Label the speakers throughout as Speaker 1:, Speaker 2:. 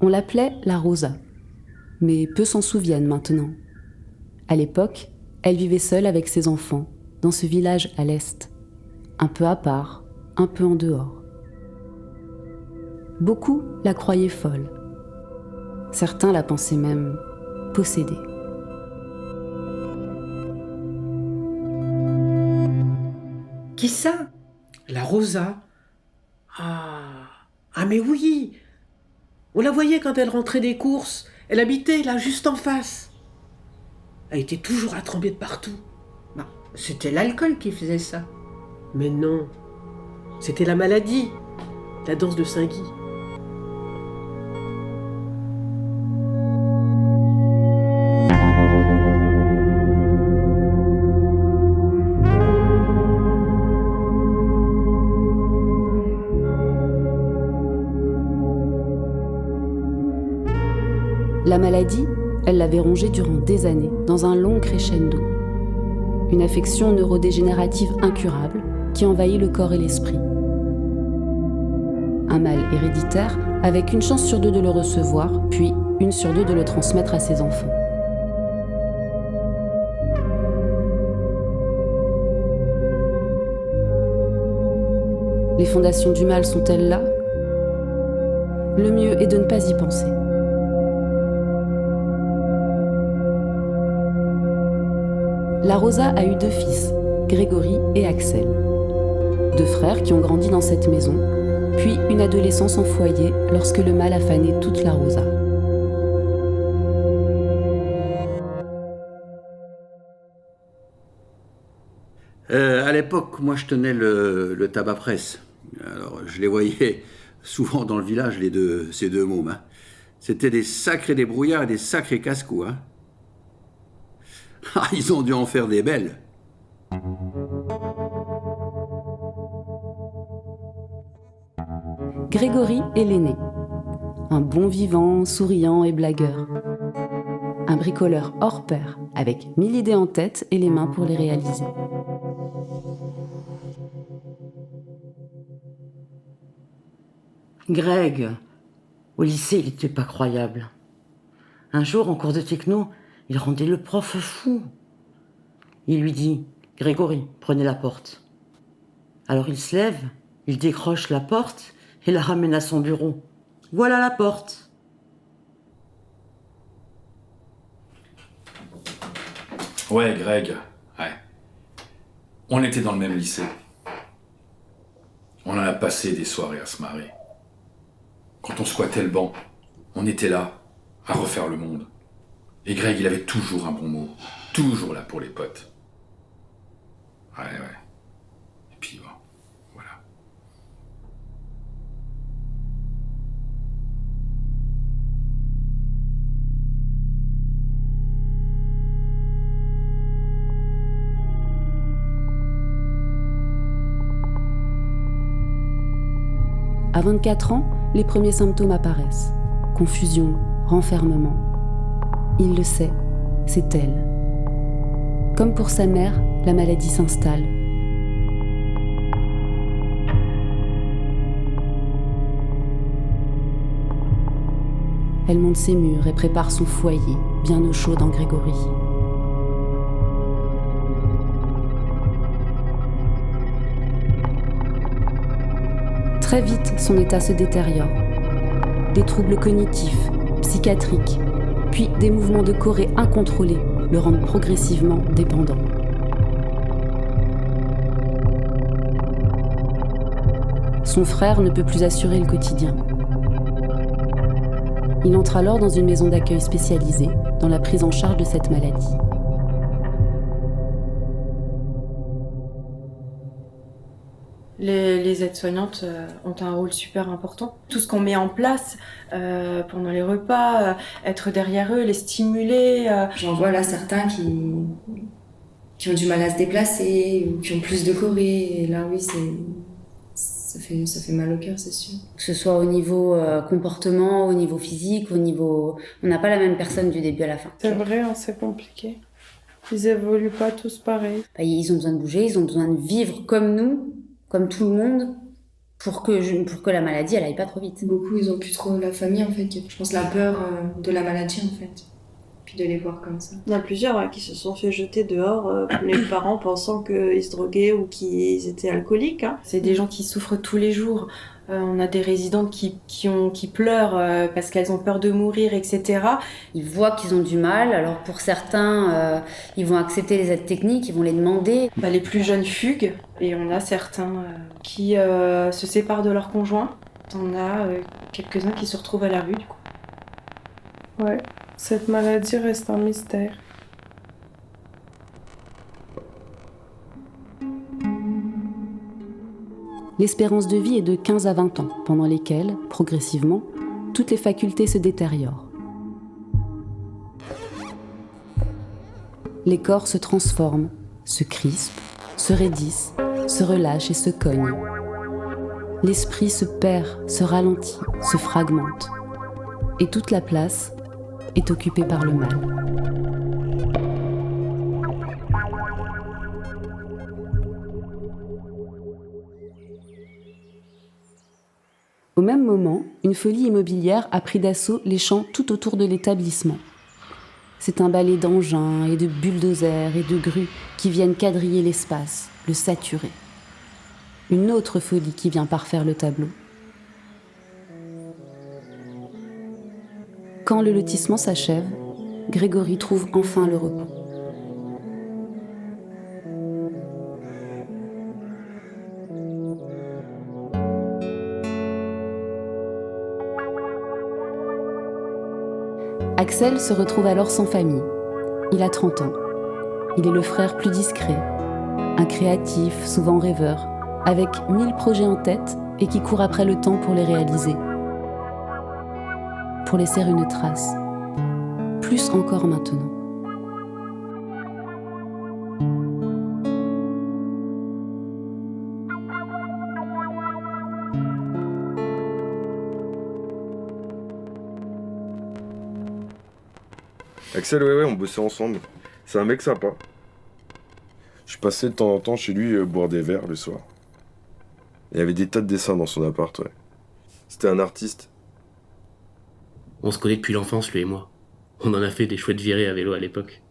Speaker 1: On l'appelait la Rosa, mais peu s'en souviennent maintenant. À l'époque, elle vivait seule avec ses enfants, dans ce village à l'est, un peu à part, un peu en dehors. Beaucoup la croyaient folle. Certains la pensaient même possédée.
Speaker 2: Qui ça?
Speaker 3: La Rosa. Ah mais oui. On la voyait quand elle rentrait des courses. Elle habitait là, juste en face. Elle était toujours à trembler de partout.
Speaker 2: Bah, c'était l'alcool qui faisait ça.
Speaker 3: Mais non, c'était la maladie, la danse de Saint-Guy.
Speaker 1: La maladie, elle l'avait rongée durant des années, dans un long crescendo. Une affection neurodégénérative incurable qui envahit le corps et l'esprit. Un mal héréditaire avec une chance sur 2 de le recevoir, puis 1 sur 2 de le transmettre à ses enfants. Les fondations du mal sont-elles là? Le mieux est de ne pas y penser. La Rosa a eu 2 fils, Grégory et Axel. 2 frères qui ont grandi dans cette maison, puis une adolescence en foyer lorsque le mal a fané toute la Rosa.
Speaker 4: À l'époque, moi je tenais le tabac presse. Alors je les voyais souvent dans le village, ces deux mômes. Hein. C'était des sacrés débrouillards et des sacrés casse-cou. Hein. Ah, ils ont dû en faire des belles.
Speaker 1: Grégory est l'aîné. Un bon vivant, souriant et blagueur. Un bricoleur hors pair, avec 1000 idées en tête et les mains pour les réaliser.
Speaker 2: Greg, au lycée, il était pas croyable. Un jour, en cours de techno, il rendait le prof fou. Il lui dit « Grégory, prenez la porte ». Alors il se lève, il décroche la porte et la ramène à son bureau. Voilà la porte.
Speaker 5: Ouais, Greg, ouais. On était dans le même lycée. On en a passé des soirées à se marrer. Quand on squattait le banc, on était là, à refaire le monde. Et Greg, il avait toujours un bon mot. Toujours là pour les potes. Ouais. Et puis, bon, voilà.
Speaker 1: À 24 ans, les premiers symptômes apparaissent. Confusion, renfermement. Il le sait, c'est elle. Comme pour sa mère, la maladie s'installe. Elle monte ses murs et prépare son foyer, bien au chaud dans Grégory. Très vite, son état se détériore. Des troubles cognitifs, psychiatriques, puis des mouvements de corée incontrôlés le rendent progressivement dépendant. Son frère ne peut plus assurer le quotidien. Il entre alors dans une maison d'accueil spécialisée dans la prise en charge de cette maladie.
Speaker 6: Les aides-soignantes ont un rôle super important. Tout ce qu'on met en place pendant les repas, être derrière eux, les stimuler.
Speaker 7: J'en vois là certains qui ont du mal à se déplacer, ou qui ont plus de choré. Et là, oui, ça fait mal au cœur, c'est sûr. Que ce soit au niveau comportement, au niveau physique, au niveau... On n'a pas la même personne du début à la fin.
Speaker 6: C'est vrai, hein, c'est compliqué. Ils évoluent pas tous pareil.
Speaker 7: Ils ont besoin de bouger, ils ont besoin de vivre comme nous, comme tout le monde. pour que la maladie, elle aille pas trop vite. Beaucoup, ils ont plus trop la famille, en fait. Je pense la peur de la maladie, en fait. Puis de les voir comme ça.
Speaker 8: Il y en a plusieurs qui se sont fait jeter dehors, les parents pensant qu'ils se droguaient ou qu'ils étaient alcooliques.
Speaker 6: C'est des gens qui souffrent tous les jours. On a des résidentes qui pleurent parce qu'elles ont peur de mourir, etc.
Speaker 7: Ils voient qu'ils ont du mal, alors pour certains, ils vont accepter les aides techniques, ils vont les demander.
Speaker 6: Les plus jeunes fuguent, et on a certains qui se séparent de leur conjoint. On a quelques-uns qui se retrouvent à la rue, du coup.
Speaker 9: Ouais, cette maladie reste un mystère.
Speaker 1: L'espérance de vie est de 15 à 20 ans, pendant lesquels, progressivement, toutes les facultés se détériorent. Les corps se transforment, se crispent, se raidissent, se relâchent et se cognent. L'esprit se perd, se ralentit, se fragmente. Et toute la place est occupée par le mal. Au même moment, une folie immobilière a pris d'assaut les champs tout autour de l'établissement. C'est un balai d'engins et de bulldozers et de grues qui viennent quadriller l'espace, le saturer. Une autre folie qui vient parfaire le tableau. Quand le lotissement s'achève, Grégory trouve enfin le repos. Axel se retrouve alors sans famille. Il a 30 ans. Il est le frère plus discret, un créatif, souvent rêveur, avec 1000 projets en tête et qui court après le temps pour les réaliser. Pour laisser une trace. Plus encore maintenant.
Speaker 10: Axel, ouais, on bossait ensemble. C'est un mec sympa. Je passais de temps en temps chez lui boire des verres le soir. Il y avait des tas de dessins dans son appart, ouais. C'était un artiste.
Speaker 3: On se connaît depuis l'enfance, lui et moi. On en a fait des chouettes virées à vélo à l'époque.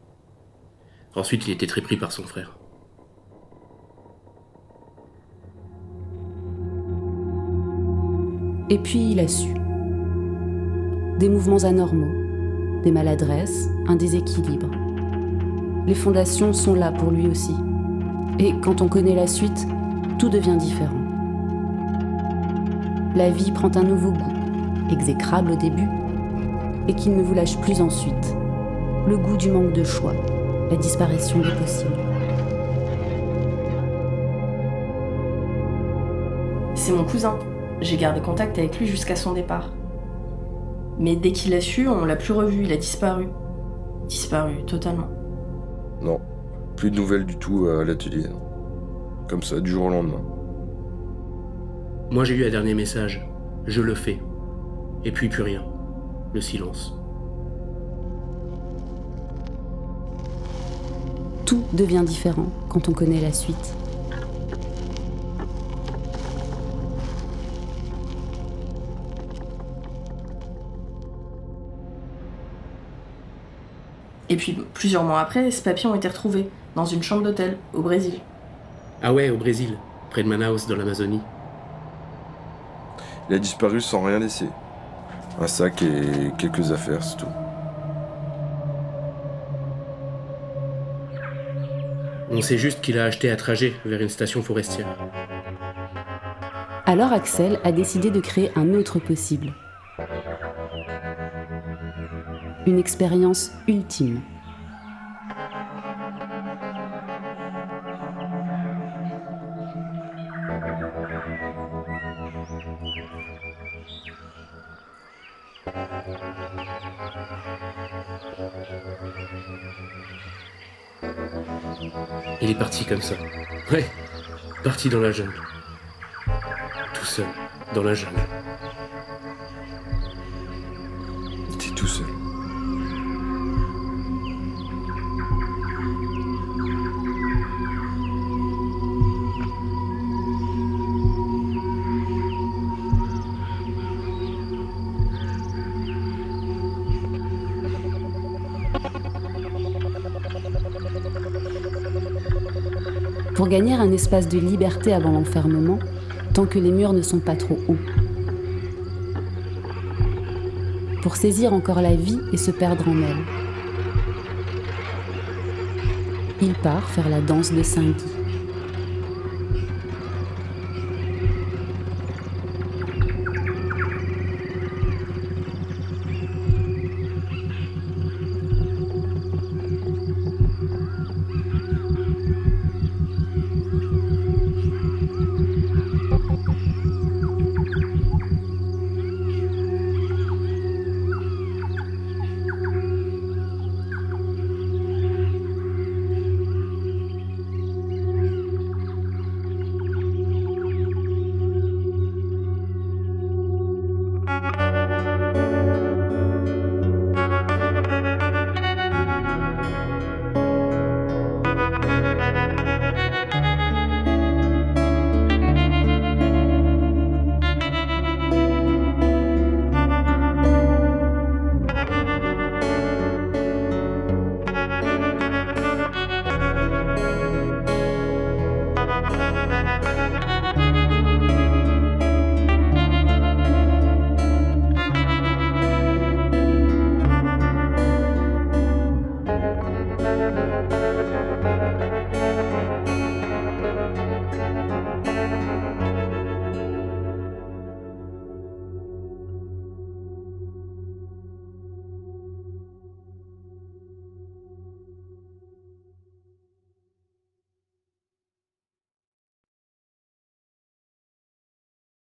Speaker 3: Ensuite, il était très pris par son frère.
Speaker 1: Et puis il a su. Des mouvements anormaux, des maladresses, un déséquilibre. Les fondations sont là pour lui aussi. Et quand on connaît la suite, tout devient différent. La vie prend un nouveau goût, exécrable au début, et qu'il ne vous lâche plus ensuite. Le goût du manque de choix, la disparition des possibles.
Speaker 11: C'est mon cousin. J'ai gardé contact avec lui jusqu'à son départ. Mais dès qu'il a su, on l'a plus revu, il a disparu. Disparu, totalement.
Speaker 10: Non, plus de nouvelles du tout à l'atelier. Comme ça, du jour au lendemain.
Speaker 3: Moi, j'ai eu un dernier message. Je le fais. Et puis plus rien. Le silence.
Speaker 1: Tout devient différent quand on connaît la suite.
Speaker 11: Et puis, plusieurs mois après, ces papiers ont été retrouvés dans une chambre d'hôtel, au Brésil.
Speaker 3: Ah ouais, au Brésil, près de Manaus, dans l'Amazonie.
Speaker 10: Il a disparu sans rien laisser. Un sac et quelques affaires, c'est tout.
Speaker 3: On sait juste qu'il a acheté un trajet vers une station forestière.
Speaker 1: Alors Axel a décidé de créer un autre possible. Une expérience ultime.
Speaker 3: Il est parti comme ça. Ouais, parti dans la jungle. Tout seul, dans la jungle.
Speaker 10: Il était tout seul.
Speaker 1: pour gagner un espace de liberté avant l'enfermement, tant que les murs ne sont pas trop hauts. Pour saisir encore la vie et se perdre en elle. Il part faire la danse de Saint-Guy.